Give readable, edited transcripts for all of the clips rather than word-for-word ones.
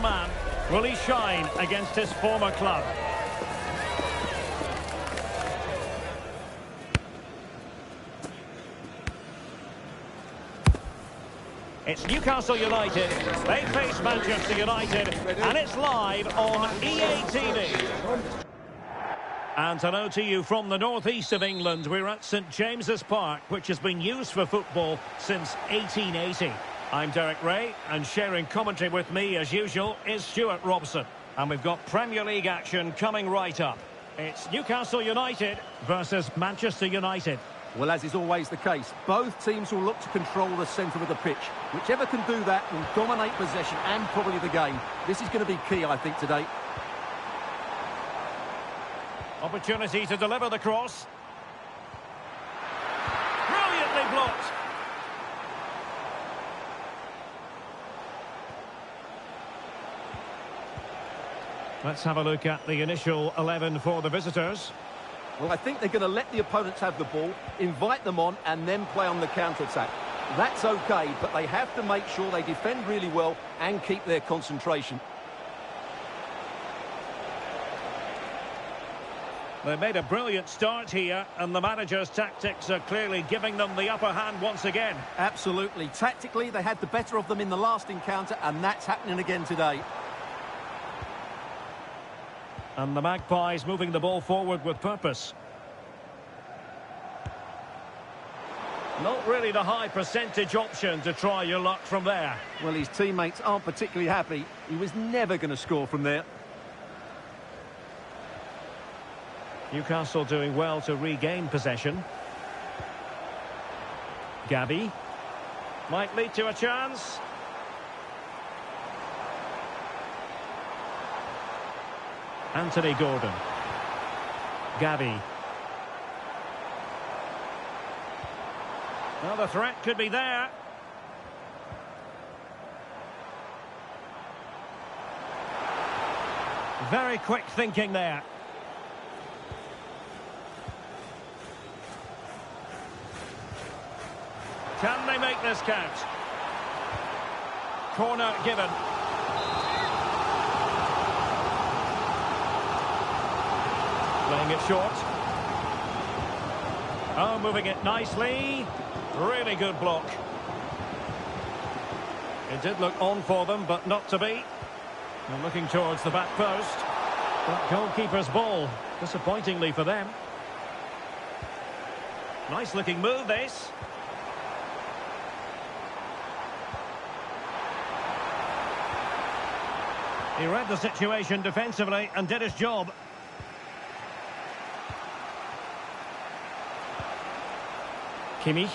one man. Will he shine against his former club? It's Newcastle United. They face Manchester United, and it's live on EA TV. And hello to you from the northeast of England. We're at St James's Park, which has been used for football since 1880. I'm Derek Ray, and sharing commentary with me, as usual, is Stuart Robson. And we've got Premier League action coming right up. It's Newcastle United versus Manchester United. Well, as is always the case, both teams will look to control the centre of the pitch. Whichever can do that will dominate possession and probably the game. This is going to be key, I think, today. Opportunity to deliver the cross. Brilliantly blocked. Let's have a look at the initial 11 for the visitors. Well, I think they're going to let the opponents have the ball, invite them on, and then play on the counter-attack. That's okay, but they have to make sure they defend really well and keep their concentration. They made a brilliant start here, and the manager's tactics are clearly giving them the upper hand once again. Absolutely. Tactically, they had the better of them in the last encounter, and that's happening again today. And the Magpies moving the ball forward with purpose. Not really the high percentage option to try your luck from there. Well, his teammates aren't particularly happy. He was never going to score from there. Newcastle doing well to regain possession. Gabby. Might lead to a chance. Anthony Gordon. Gabby. Well, the threat could be there. Very quick thinking there. Can they make this count? Corner given. Playing it short. Oh, moving it nicely. Really good block. It did look on for them, but not to be. And looking towards the back post. But goalkeeper's ball, disappointingly for them. Nice looking move, this. He read the situation defensively and did his job. Kimmich.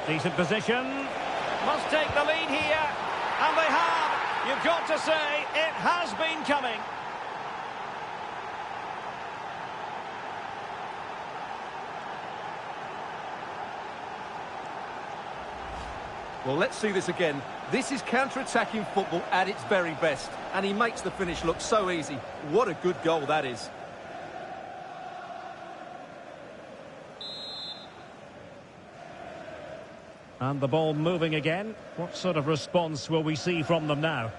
Decent position. Must take the lead here. And they have. You've got to say, it has been coming. Well, let's see this again. This is counter-attacking football at its very best. And he makes the finish look so easy. What a good goal that is. And the ball moving again. What sort of response will we see from them now?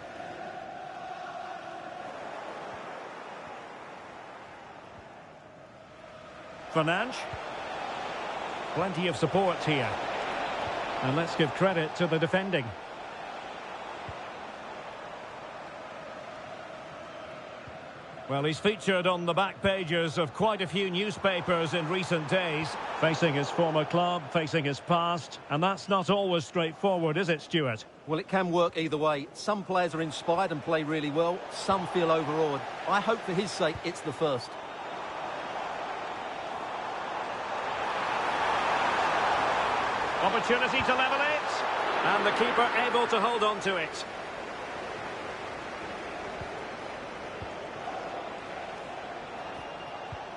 Fernandes. Plenty of support here. And let's give credit to the defending. Well, he's featured on the back pages of quite a few newspapers in recent days, facing his former club, facing his past, and that's not always straightforward, is it, Stuart? Well, it can work either way. Some players are inspired and play really well, some feel overawed. I hope for his sake it's the first. Opportunity to level it, and the keeper able to hold on to it.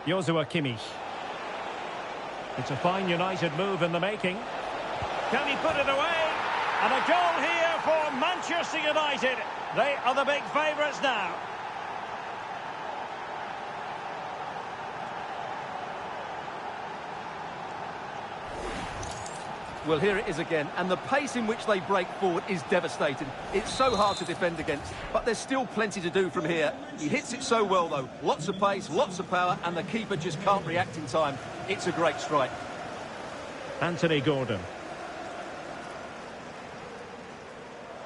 Joshua Kimmich. It's a fine United move in the making. Can he put it away? And a goal here for Manchester United. They are the big favourites now. Well, here it is again, and the pace in which they break forward is devastating. It's so hard to defend against, but there's still plenty to do from here. He hits it so well, though. Lots of pace, lots of power, and the keeper just can't react in time. It's a great strike. Anthony Gordon.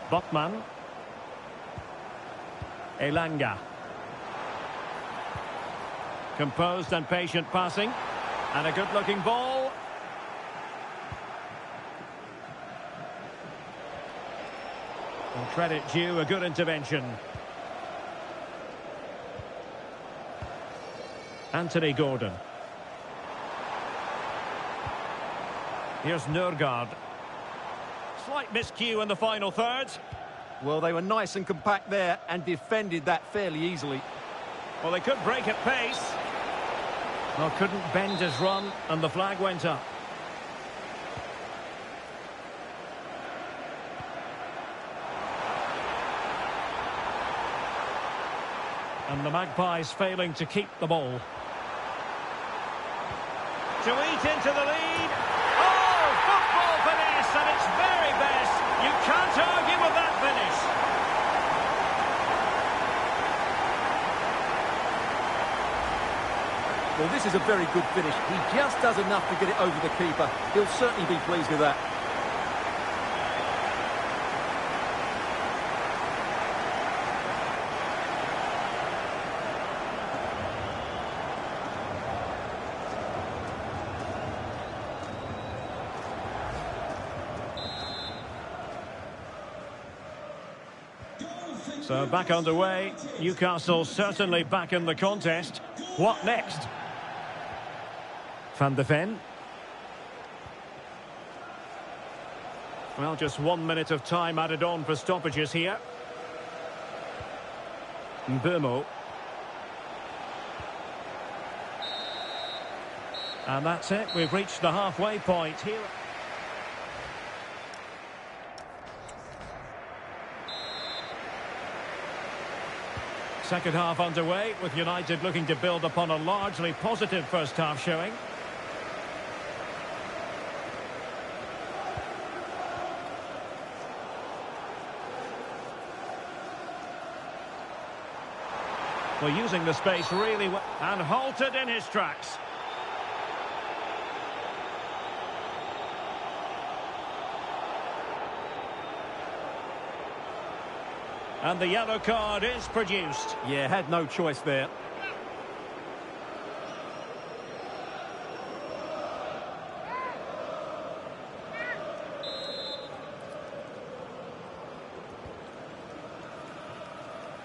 Botman. Elanga. Composed and patient passing. And a good-looking ball. And credit due, a good intervention. Anthony Gordon. Here's Nørgaard. Slight miscue in the final third. Well, they were nice and compact there and defended that fairly easily. Well, they could break at pace. Well, couldn't bend his run, and the flag went up. And the Magpies failing to keep the ball. To eat into the lead. Oh, football finesse at its very best. You can't argue with that finish. Well, this is a very good finish. He just does enough to get it over the keeper. He'll certainly be pleased with that. So back underway. Newcastle certainly back in the contest. What next? Van de Ven. Well, just 1 minute of time added on for stoppages here. Mbeumo. And that's it. We've reached the halfway point here. Second half underway, with United looking to build upon a largely positive first half showing. Well, using the space really well, and halted in his tracks. And the yellow card is produced. Yeah, had no choice there.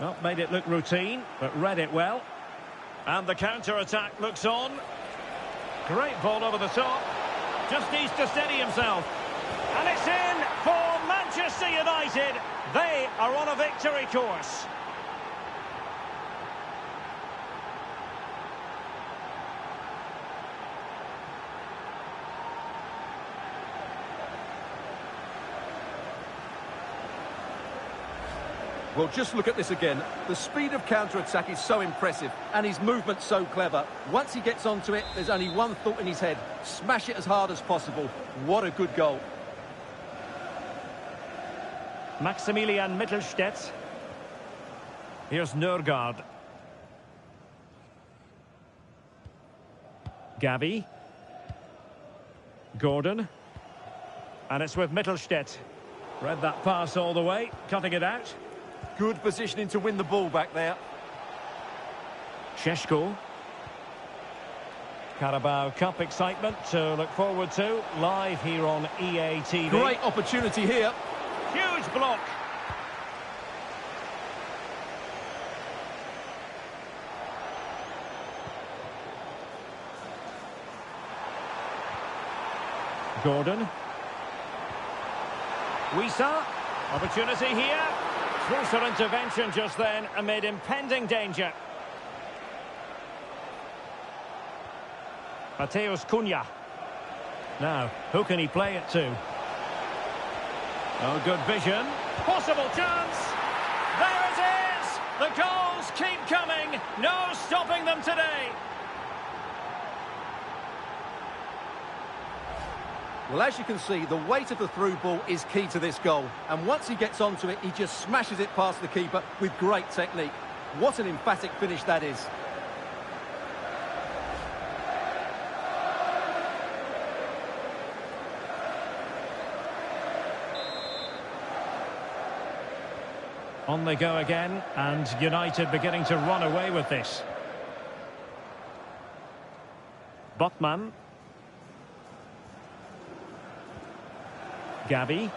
Well, made it look routine, but read it well. And the counter-attack looks on. Great ball over the top. Just needs to steady himself. And it's in for Manchester United. They are on a victory course. Well, just look at this again. The speed of counter-attack is so impressive, and his movement so clever. Once he gets onto it, there's only one thought in his head. Smash it as hard as possible. What a good goal. Maximilian Mittelstädt. Here's Nørgaard. Gavi. Gordon. And it's with Mittelstädt. Read that pass all the way, cutting it out. Good positioning to win the ball back there. Šeško. Carabao Cup excitement to look forward to live here on EA TV. Great opportunity here. Huge block. Gordon. Wisa. Opportunity here. Crucial intervention just then amid impending danger. Mateus Cunha. Now, who can he play it to? Oh, good vision. Possible chance. There it is. The goals keep coming. No stopping them today. Well, as you can see, the weight of the through ball is key to this goal. And once he gets onto it, he just smashes it past the keeper with great technique. What an emphatic finish that is. On they go again, and United beginning to run away with this. Botman. Gavi.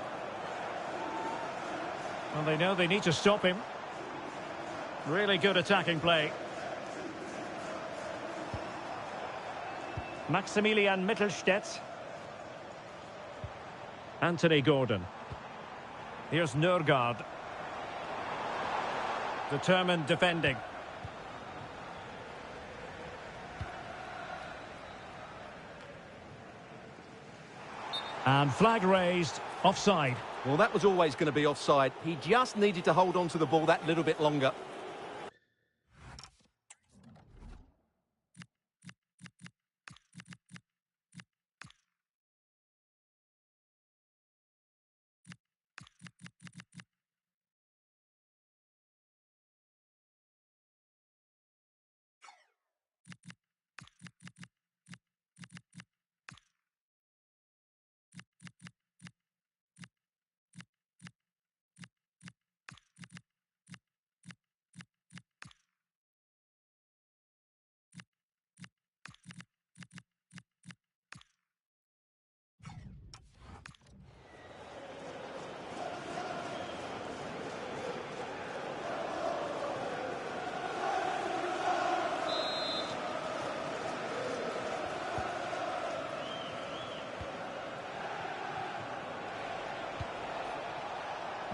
Well, they know they need to stop him. Really good attacking play. Maximilian Mittelstädt. Anthony Gordon. Here's Nørgaard. Determined defending. And flag raised, offside. Well, that was always going to be offside. He just needed to hold on to the ball that little bit longer.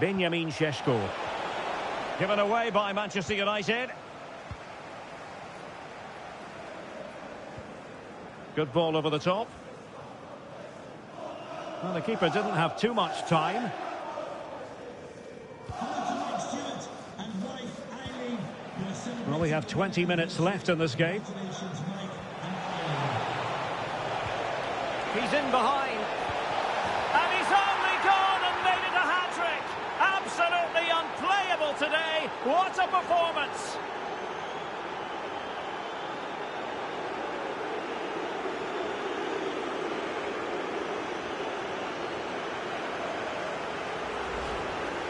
Benjamin Šeško. Given away by Manchester United. Good ball over the top. Well, the keeper didn't have too much time. Well, we have 20 minutes left in this game. He's in behind. And he's only gone and made it a hat-trick. Absolutely unplayable today. What a performance.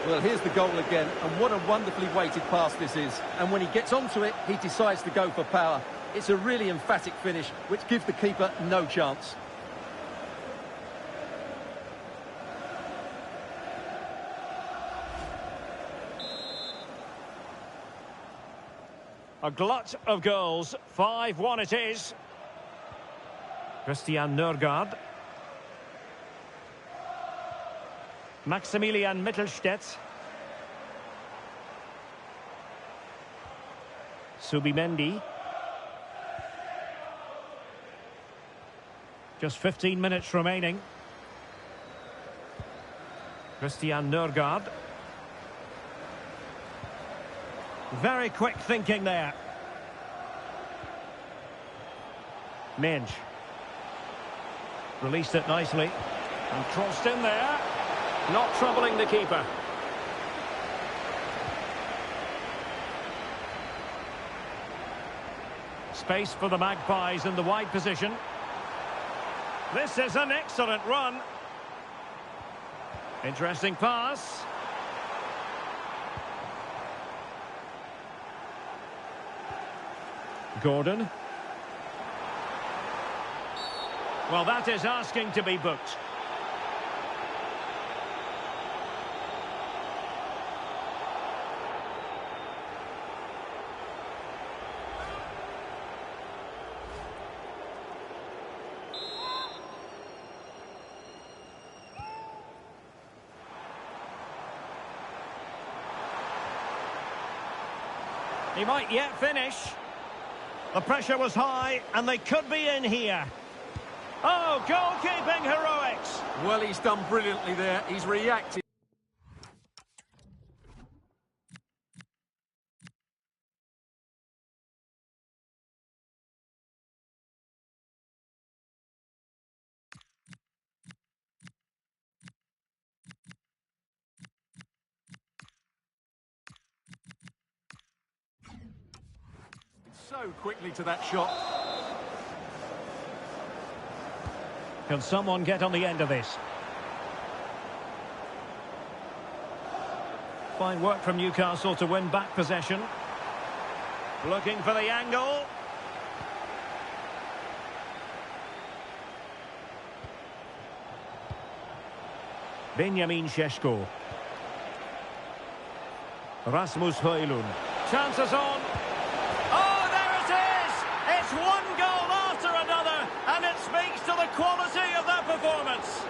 Well, here's the goal again, and what a wonderfully weighted pass this is. And when he gets onto it, he decides to go for power. It's a really emphatic finish, which gives the keeper no chance. A glut of goals. 5-1 it is. Christian Nørgaard. Maximilian Mittelstädt. Subimendi. Just 15 minutes remaining. Christian Nørgaard. Very quick thinking there. Minge. Released it nicely. And crossed in there. Not troubling the keeper. Space for the Magpies in the wide position. This is an excellent run. Interesting pass. Gordon. Well, that is asking to be booked. He might yet finish. The pressure was high, and they could be in here. Oh, goalkeeping heroics. Well, he's done brilliantly there. He's reacted. so quickly to that shot. Can someone get on the end of this? Fine work from Newcastle to win back possession. Looking for the angle. Benjamin Šeško. Rasmus Højlund. Chances on. Oh, there it is! It's one goal after another, and it speaks to the quality of that performance.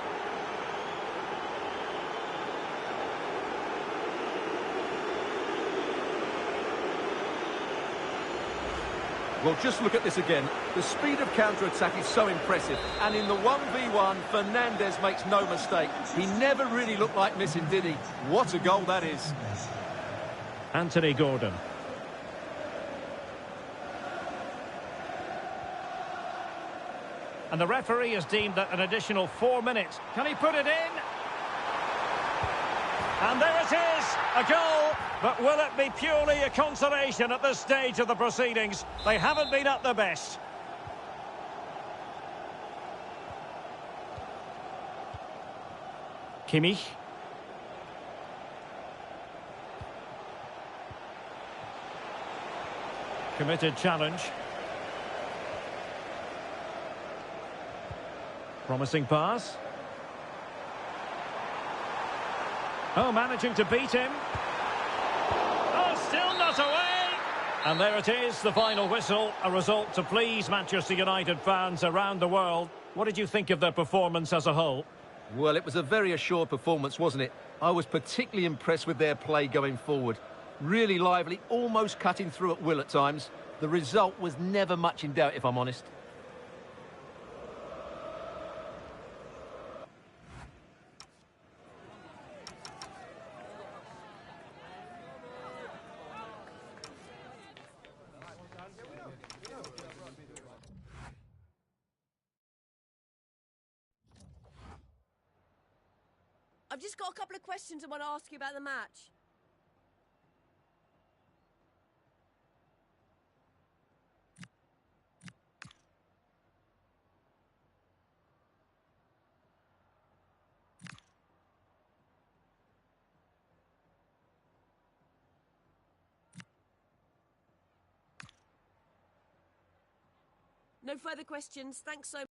Well, just look at this again. The speed of counter-attack is so impressive. And in the 1v1, Fernandes makes no mistake. He never really looked like missing, did he? What a goal that is. Anthony Gordon. And the referee has deemed that an additional 4 minutes. Can he put it in? And there it is, a goal. But will it be purely a consolation at this stage of the proceedings? They haven't been at their best. Kimmich. Committed challenge. Promising pass. Oh, managing to beat him. Oh, still not away. And there it is, the final whistle. A result to please Manchester United fans around the world. What did you think of their performance as a whole? Well, it was a very assured performance, wasn't it? I was particularly impressed with their play going forward. Really lively, almost cutting through at will at times. The result was never much in doubt, if I'm honest. I've just got a couple of questions I want to ask you about the match. No further questions. Thanks so much.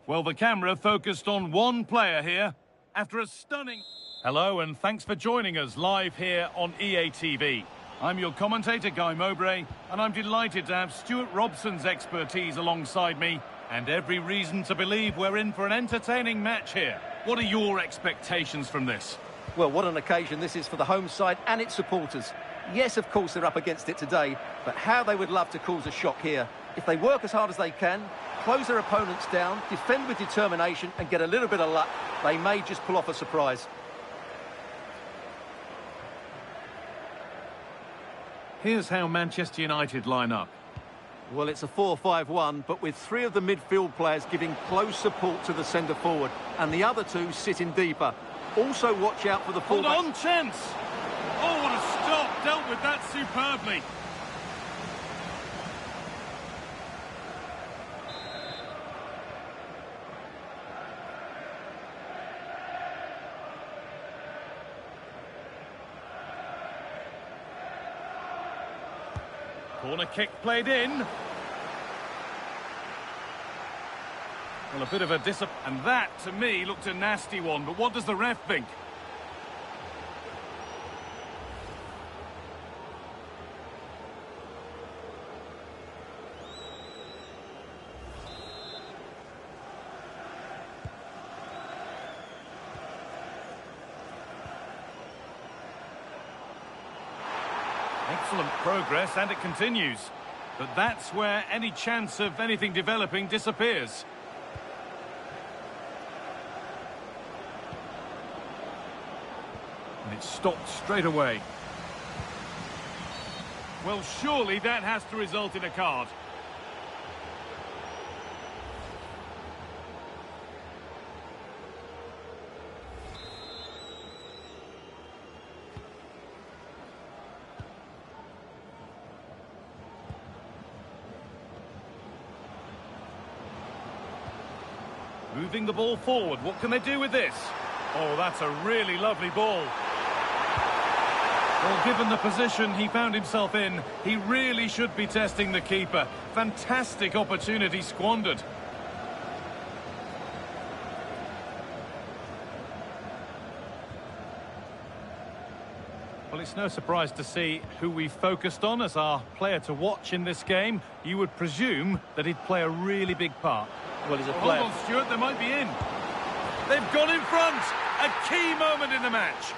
Well, the camera focused on one player here after a stunning... Hello, and thanks for joining us live here on EA TV. I'm your commentator, Guy Mowbray, and I'm delighted to have Stuart Robson's expertise alongside me, and every reason to believe we're in for an entertaining match here. What are your expectations from this? Well, what an occasion this is for the home side and its supporters. Yes, of course, they're up against it today, but how they would love to cause a shock here. If they work as hard as they can, close their opponents down, defend with determination and get a little bit of luck, they may just pull off a surprise. Here's how Manchester United line up. Well, it's a 4-5-1, but with three of the midfield players giving close support to the centre forward, and the other two sitting deeper. Also watch out for the fullback. Hold on, chance! Oh, what a stop! Dealt with that superbly. Corner kick played in. Well, a bit of a and that, to me, looked a nasty one. But what does the ref think? Excellent progress, and it continues. But that's where any chance of anything developing disappears. And it's stopped straight away. Well, surely that has to result in a card. Moving the ball forward. What can they do with this? Oh, that's a really lovely ball. Well, given the position he found himself in, he really should be testing the keeper. Fantastic opportunity squandered. Well, it's no surprise to see who we focused on as our player to watch in this game. You would presume that he'd play a really big part. Well, he's a player. Hold on, Stuart, they might be in. They've gone in front. A key moment in the match.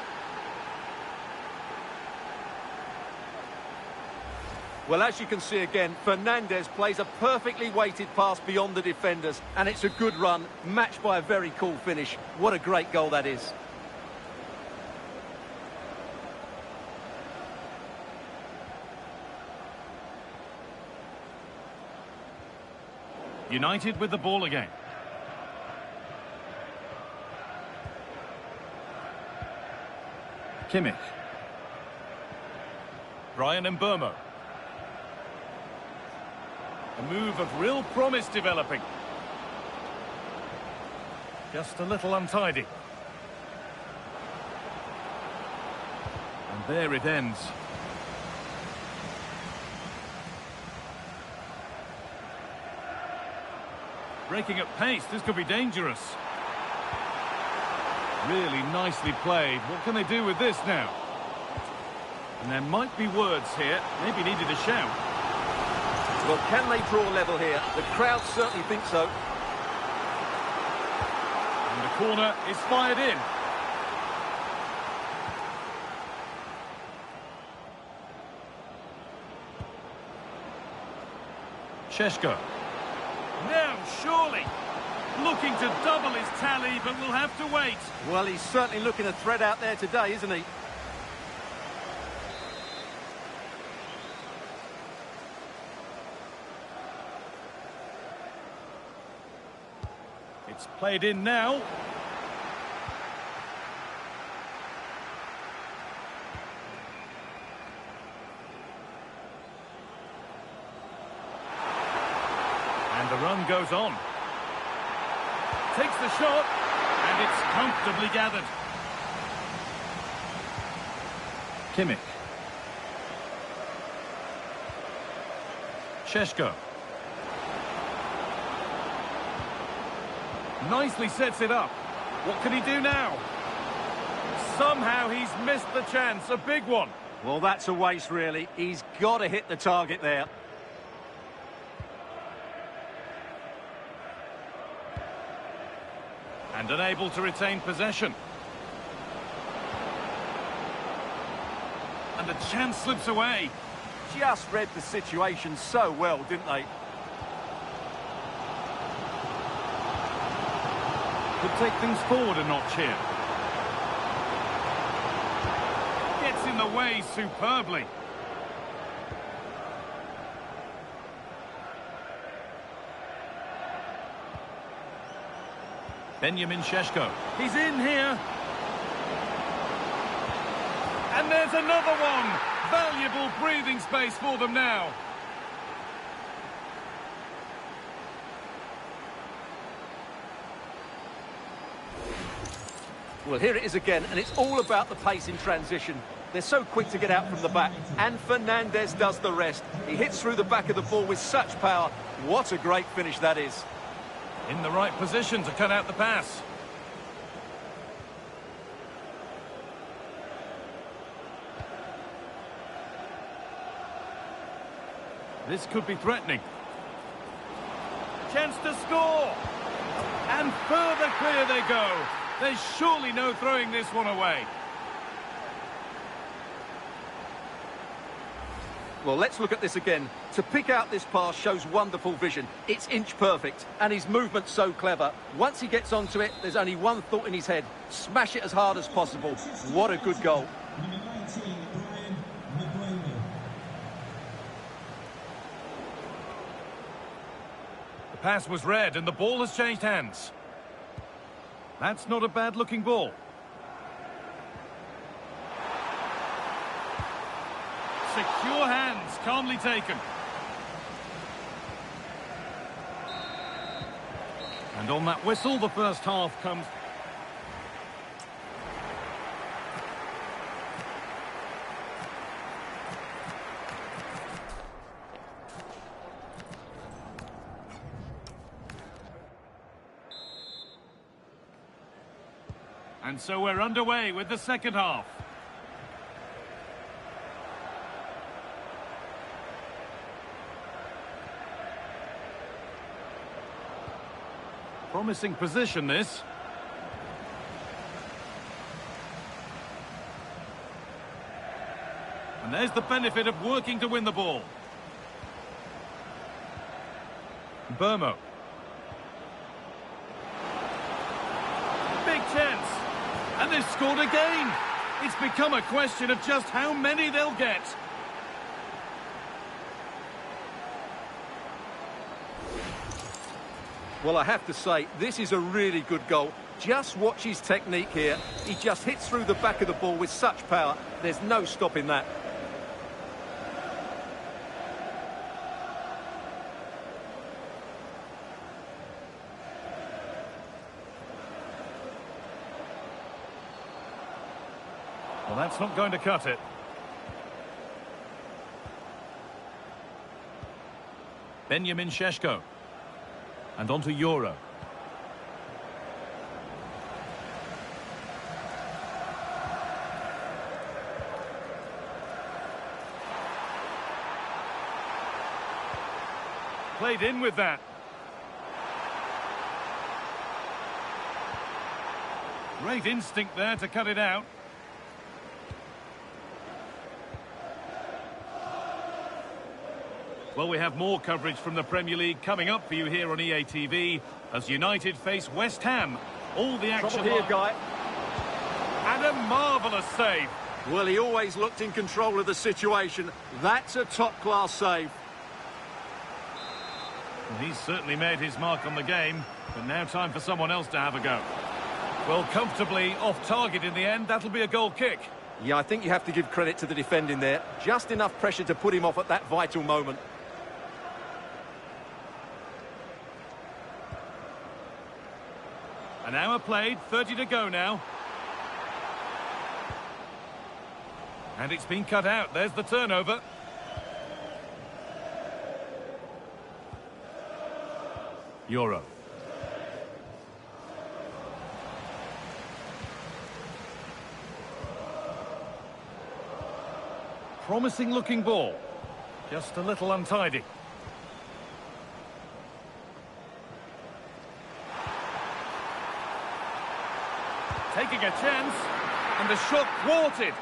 Well, as you can see again, Fernandes plays a perfectly weighted pass beyond the defenders, and it's a good run, matched by a very cool finish. What a great goal that is. United with the ball again. Kimmich. Brian Mbeumo. A move of real promise developing. Just a little untidy. And there it ends. Breaking at pace, this could be dangerous. Really nicely played. What can they do with this now? And there might be words here. Maybe needed a shout. Well, can they draw level here? The crowd certainly think so. And the corner is fired in. Šeško. Now, surely. Looking to double his tally, but we'll have to wait. Well, he's certainly looking a threat out there today, isn't he? It's played in now. And the run goes on. Takes the shot, and it's comfortably gathered. Kimmich. Šeško. Nicely sets it up. What can he do now? Somehow he's missed the chance, a big one. Well, that's a waste, really. He's got to hit the target there. And unable to retain possession. And the chance slips away. Just read the situation so well, didn't they? Could take things forward a notch here. Gets in the way superbly. Benjamin Šeško. He's in here. And there's another one. Valuable breathing space for them now. Well, here it is again, and it's all about the pace in transition. They're so quick to get out from the back, and Fernandez does the rest. He hits through the back of the ball with such power. What a great finish that is. In the right position to cut out the pass. This could be threatening. Chance to score! And further clear they go. There's surely no throwing this one away. Well, let's look at this again. To pick out this pass shows wonderful vision. It's inch perfect, and his movement's so clever. Once he gets onto it, there's only one thought in his head. Smash it as hard as possible. What a good goal. The pass was read, and the ball has changed hands. That's not a bad-looking ball. Secure hands, calmly taken. And on that whistle, the first half comes. And so we're underway with the second half. Promising position, this. And there's the benefit of working to win the ball. Burmo. Big chance. And they've scored again. It's become a question of just how many they'll get. Well, I have to say, this is a really good goal. Just watch his technique here. He just hits through the back of the ball with such power. There's no stopping that. Well, that's not going to cut it. Benjamin Šeško. And on to Euro. Played in with that. Great instinct there to cut it out. Well, we have more coverage from the Premier League coming up for you here on EA TV as United face West Ham. All the action here, Guy. And a marvellous save. Well, he always looked in control of the situation. That's a top-class save. Well, he's certainly made his mark on the game, but now time for someone else to have a go. Well, comfortably off target in the end. That'll be a goal kick. Yeah, I think you have to give credit to the defending there. Just enough pressure to put him off at that vital moment. An hour played, 30 to go now. And it's been cut out. There's the turnover. Euro. promising looking ball. Just a little untidy. Taking a chance, and the shot thwarted.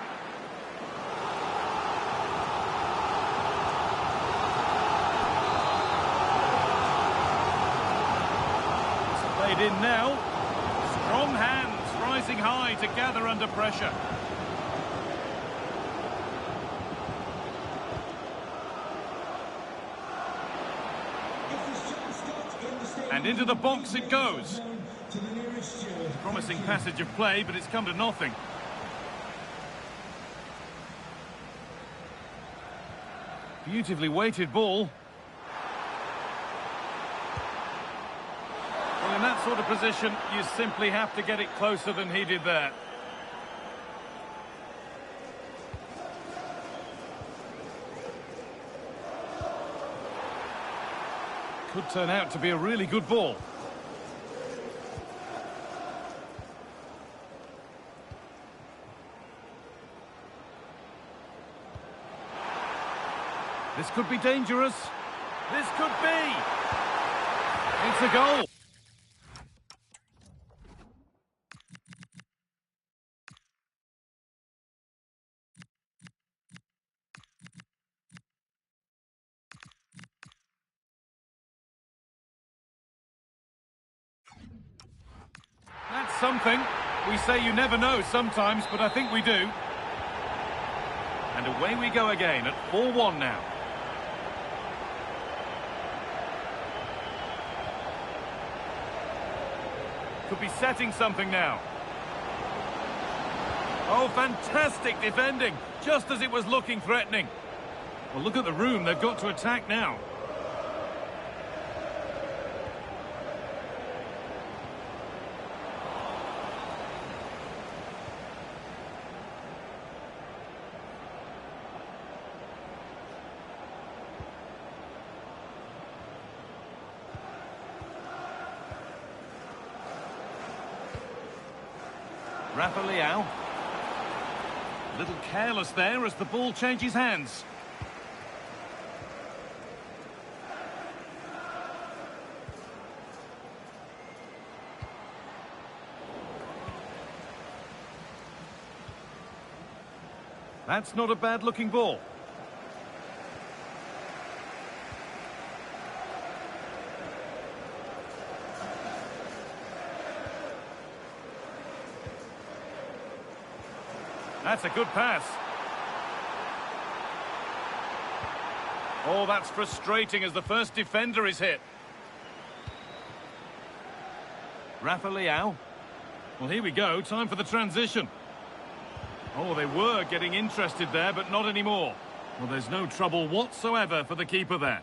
It's played in now. Strong hands rising high to gather under pressure. And into the box it goes. Promising passage of play, but it's come to nothing. Beautifully weighted ball. Well, in that sort of position, you simply have to get it closer than he did there. Could turn out to be a really good ball. This could be dangerous. This could be. It's a goal. That's something. We say you never know sometimes, but I think we do. And away we go again at 4-1 now. Could be setting something now. Oh, fantastic defending, just as it was looking threatening. Well, look at the room, they've got to attack now. Rafa. A little careless there as the ball changes hands. That's not a bad looking ball. That's a good pass. Oh, that's frustrating as the first defender is hit. Rafa. Well, here we go. Time for the transition. Oh, they were getting interested there, but not anymore. Well, there's no trouble whatsoever for the keeper there.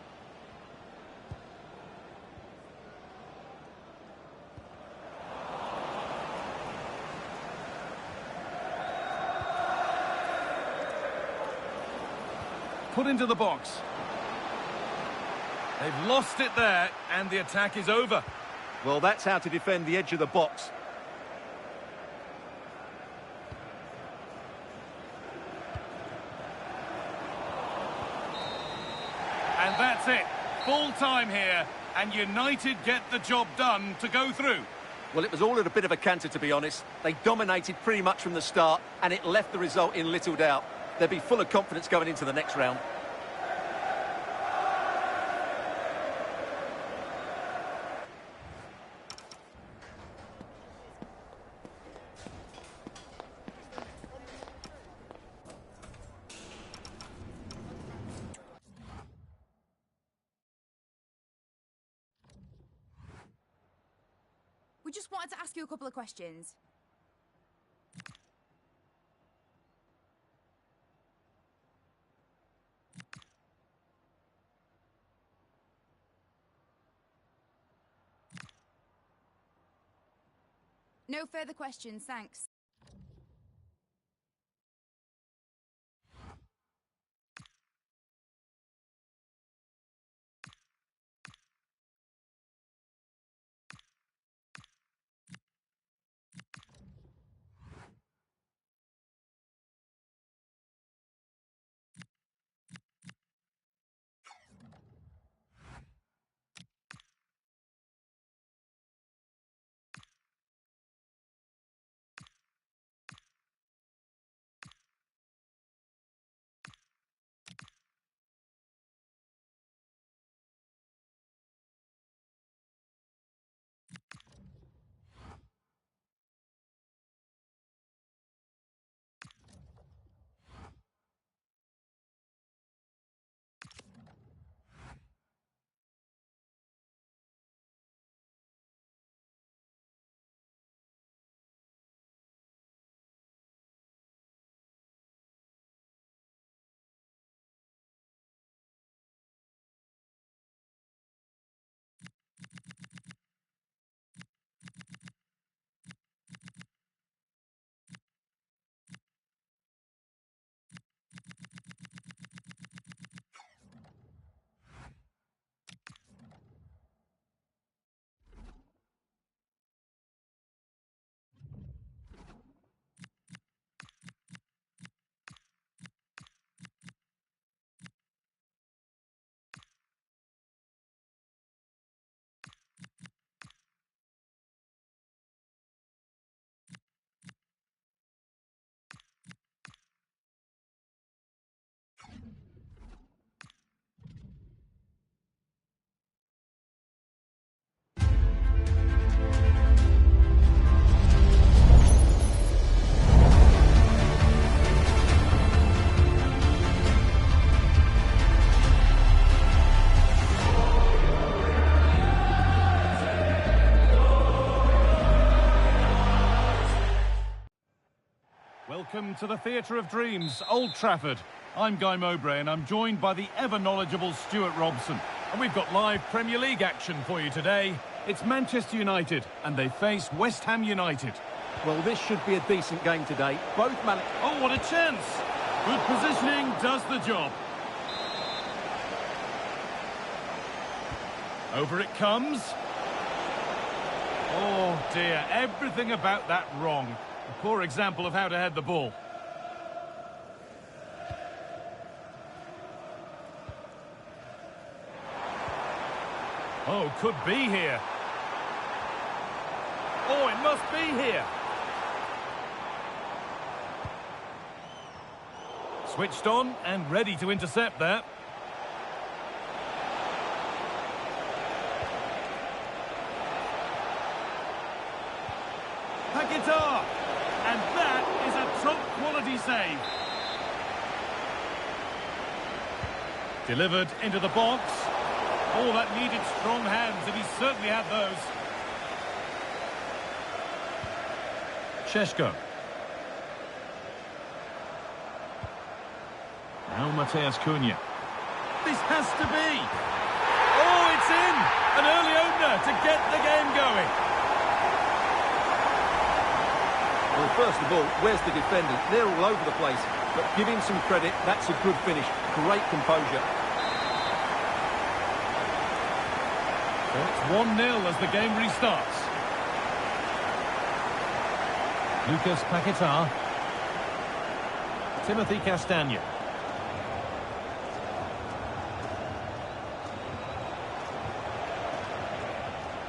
Put into the box. They've lost it there, and the attack is over. Well, that's how to defend the edge of the box. And that's it. Full time here, and United get the job done to go through. Well, it was all at a bit of a canter, to be honest. They dominated pretty much from the start, and it left the result in little doubt. They'll be full of confidence going into the next round. We just wanted to ask you a couple of questions. No further questions, thanks. Welcome to the Theatre of Dreams, Old Trafford. I'm Guy Mowbray and I'm joined by the ever-knowledgeable Stuart Robson. And we've got live Premier League action for you today. It's Manchester United and they face West Ham United. Well, this should be a decent game today. Both managers... Oh, what a chance! Good positioning does the job. Over it comes. Oh dear, everything about that wrong. A poor example of how to head the ball. Oh, could be here. Oh, it must be here. Switched on and ready to intercept there. Paquetá! And that is a top-quality save. Delivered into the box. Oh, that needed strong hands, and he certainly had those. Šeško. Now Mateus Cunha. This has to be. Oh, it's in! An early opener to get the game going. Well, first of all, where's the defender? They're all over the place. But give him some credit, that's a good finish. Great composure. So it's 1-0 as the game restarts. Lucas Paquetá. Timothy Castagne.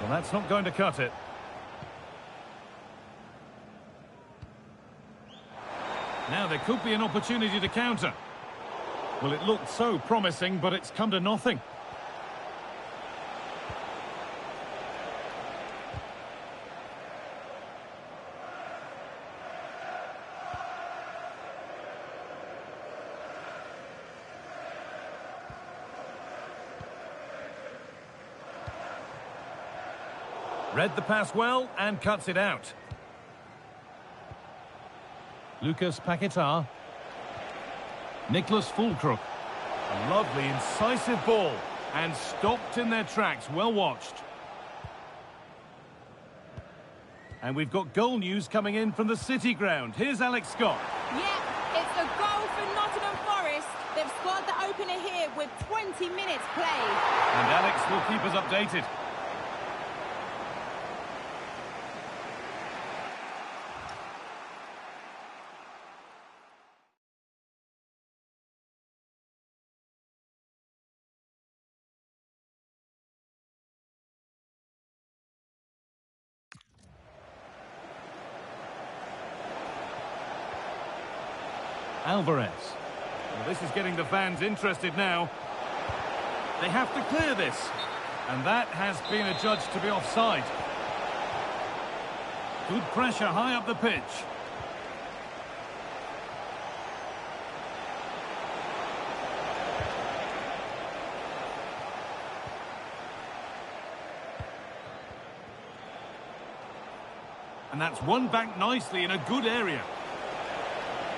Well, that's not going to cut it. Now there could be an opportunity to counter. Well, it looked so promising, but it's come to nothing. Read the pass well and cuts it out. Lucas Paquetá. Nicholas Fulkrug. A lovely, incisive ball. And stopped in their tracks. Well watched. And we've got goal news coming in from the City ground. Here's Alex Scott. Yeah, it's a goal for Nottingham Forest. They've scored the opener here with 20 minutes played. And Alex will keep us updated. Alvarez. Well, this is getting the fans interested now. They have to clear this. And that has been adjudged to be offside. Good pressure high up the pitch. And that's won back nicely in a good area.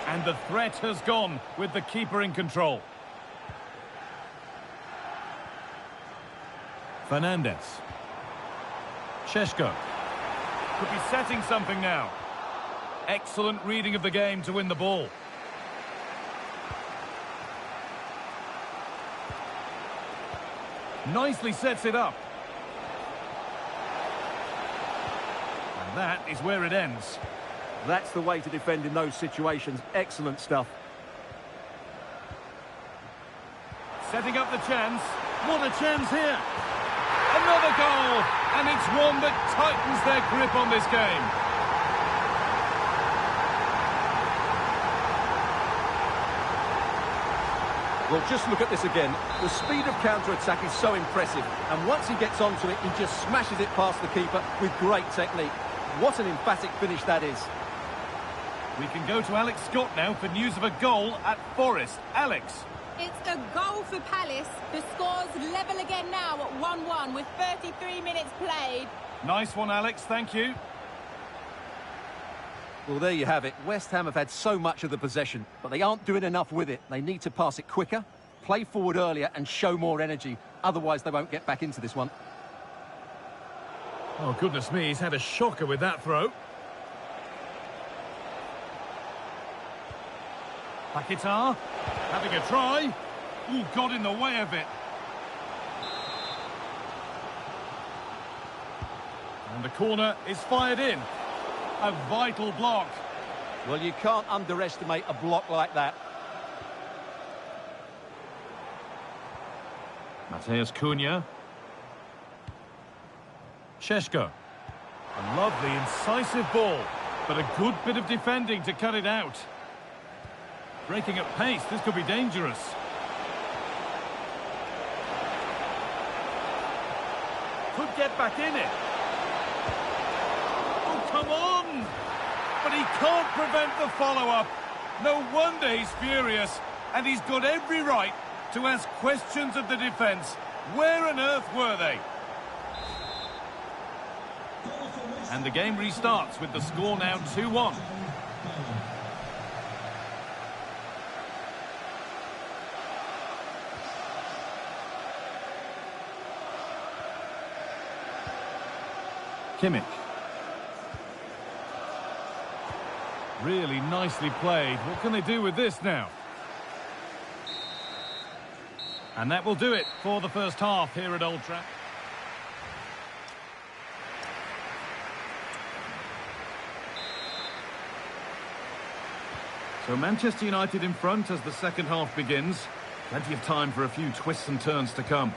And the threat has gone with the keeper in control. Fernandez. Šeško. Could be setting something now. Excellent reading of the game to win the ball. Nicely sets it up. And that is where it ends. That's the way to defend in those situations. Excellent stuff. Setting up the chance. What a chance here. Another goal. And it's one that tightens their grip on this game. Well, just look at this again. The speed of counter-attack is so impressive. And once he gets onto it, he just smashes it past the keeper with great technique. What an emphatic finish that is. We can go to Alex Scott now for news of a goal at Forest. Alex. It's a goal for Palace. The score's level again now at 1-1 with 33 minutes played. Nice one, Alex. Thank you. Well, there you have it. West Ham have had so much of the possession, but they aren't doing enough with it. They need to pass it quicker, play forward earlier and show more energy. Otherwise, they won't get back into this one. Oh, goodness me, he's had a shocker with that throw. Paquetá, having a try. Ooh, got in the way of it. And the corner is fired in. A vital block. Well, you can't underestimate a block like that. Mateus Cunha. Šeško. A lovely, incisive ball, but a good bit of defending to cut it out. Breaking at pace, this could be dangerous. Could get back in it. Oh, come on! But he can't prevent the follow-up. No wonder he's furious, and he's got every right to ask questions of the defence. Where on earth were they? And the game restarts with the score now 2-1. Kimmich. Really nicely played. What can they do with this now? And that will do it for the first half here at Old Trafford. So Manchester United in front as the second half begins. Plenty of time for a few twists and turns to come.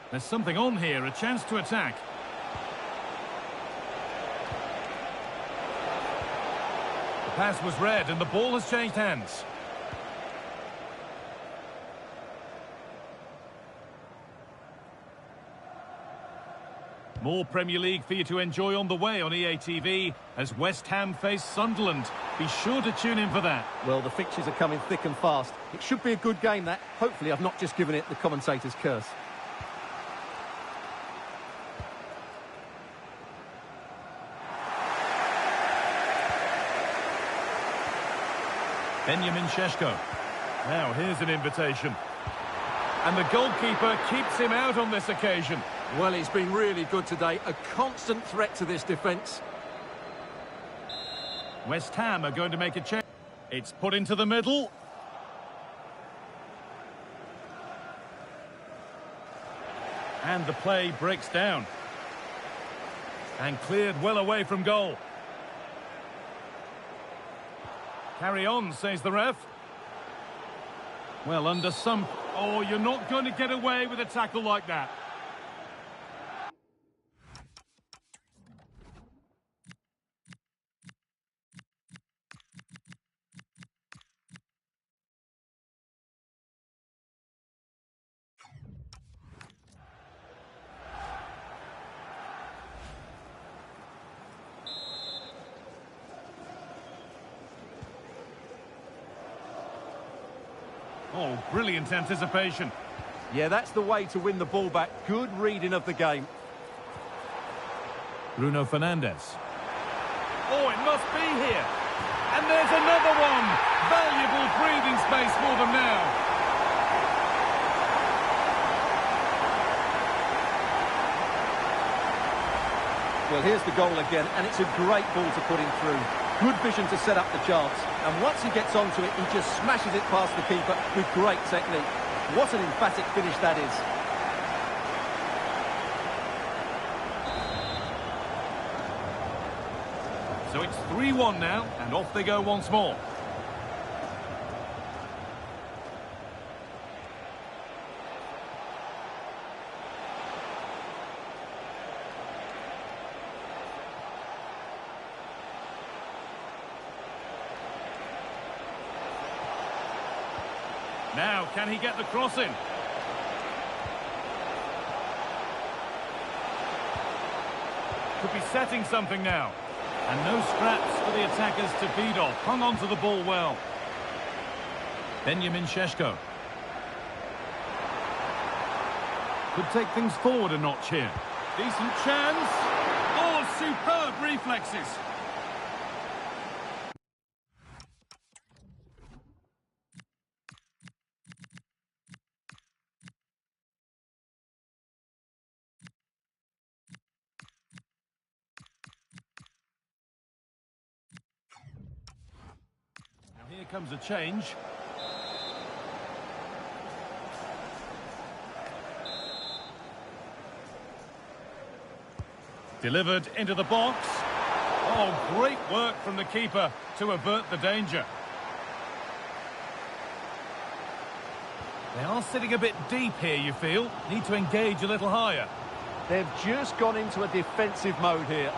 There's something on here, a chance to attack. The pass was read and the ball has changed hands. More Premier League for you to enjoy on the way on EA TV as West Ham face Sunderland. Be sure to tune in for that. Well, the fixtures are coming thick and fast. It should be a good game, that. Hopefully I've not just given it the commentator's curse. Benjamin Šeško. Now here's an invitation. And the goalkeeper keeps him out on this occasion. Well, he's been really good today. A constant threat to this defence. West Ham are going to make a change. It's put into the middle. And the play breaks down. And cleared well away from goal. Carry on, says the ref. Well, under some... Oh, you're not going to get away with a tackle like that. Oh, brilliant anticipation. Yeah, that's the way to win the ball back. Good reading of the game. Bruno Fernandes. Oh, it must be here. And there's another one. Valuable breathing space for them now. Well, here's the goal again, and it's a great ball to put him through. Good vision to set up the chance. And once he gets onto it, he just smashes it past the keeper with great technique. What an emphatic finish that is. So it's 3-1 now, and off they go once more. Now, can he get the cross in? Could be setting something now. And no scraps for the attackers to feed off. Hung on to the ball well. Benjamin Šeško. Could take things forward a notch here. Decent chance. Oh, superb reflexes. Now here comes a change. Delivered into the box. Oh, great work from the keeper to avert the danger. They are sitting a bit deep here, you feel. Need to engage a little higher. They've just gone into a defensive mode here.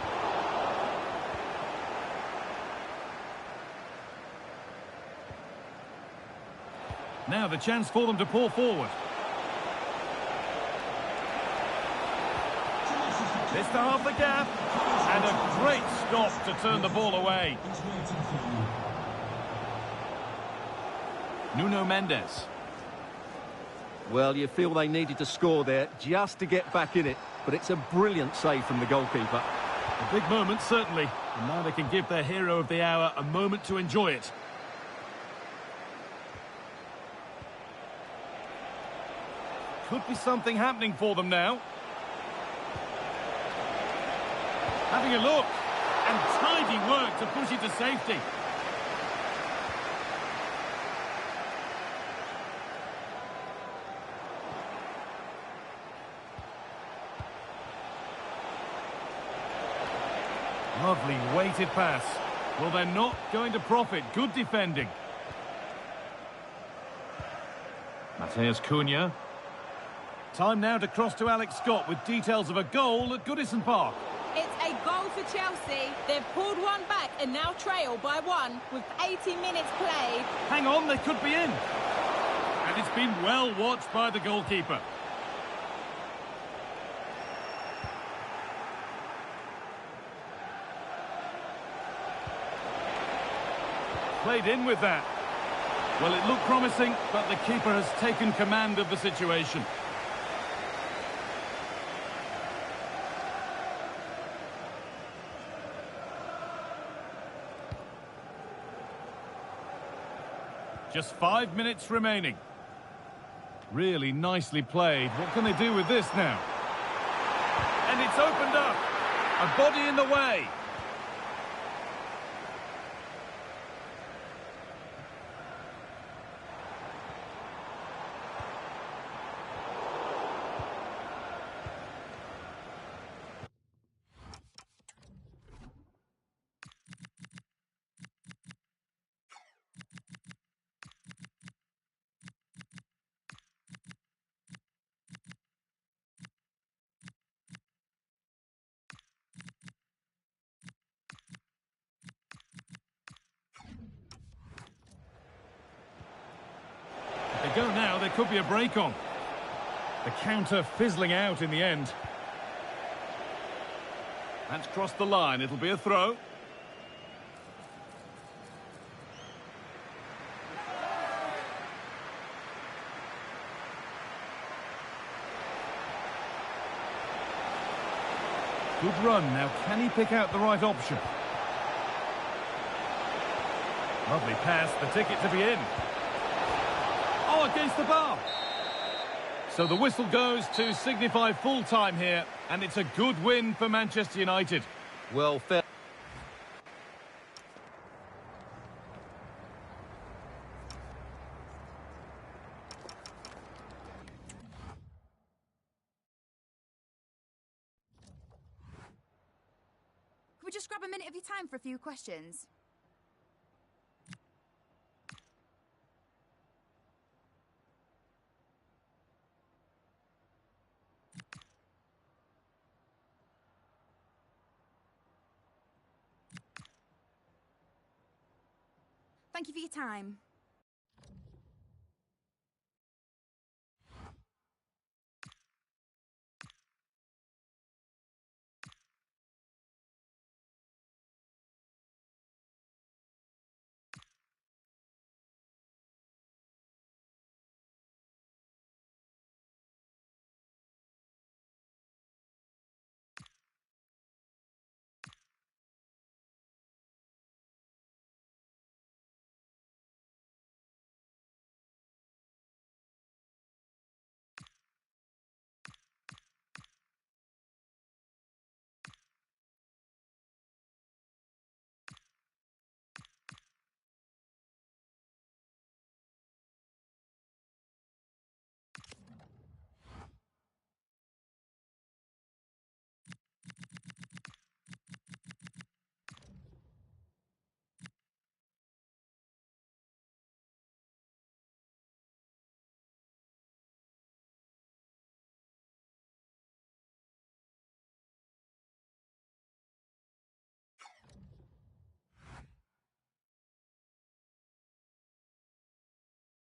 Now the chance for them to pour forward. This to half the gap. And a great stop to turn the ball away. Nuno Mendes. Well, you feel they needed to score there just to get back in it. But it's a brilliant save from the goalkeeper. A big moment, certainly. And now they can give their hero of the hour a moment to enjoy it. Could be something happening for them now. Having a look. And tidy work to push it to safety. Lovely weighted pass. Well, they're not going to profit. Good defending. Matheus Cunha. Time now to cross to Alex Scott with details of a goal at Goodison Park. It's a goal for Chelsea. They've pulled one back and now trail by one with 80 minutes played. Hang on, they could be in. And it's been well watched by the goalkeeper. Played in with that. Well, it looked promising, but the keeper has taken command of the situation. Just 5 minutes remaining. Really nicely played. What can they do with this now? And it's opened up. A body in the way. If they go now, there could be a break on. The counter fizzling out in the end. That's crossed the line. It'll be a throw. Good run. Now, can he pick out the right option? Lovely pass. The ticket to be in. Oh, against the bar. So the whistle goes to signify full time here, and it's a good win for Manchester United. Well, fair. Could we just grab a minute of your time for a few questions? Thank you for your time.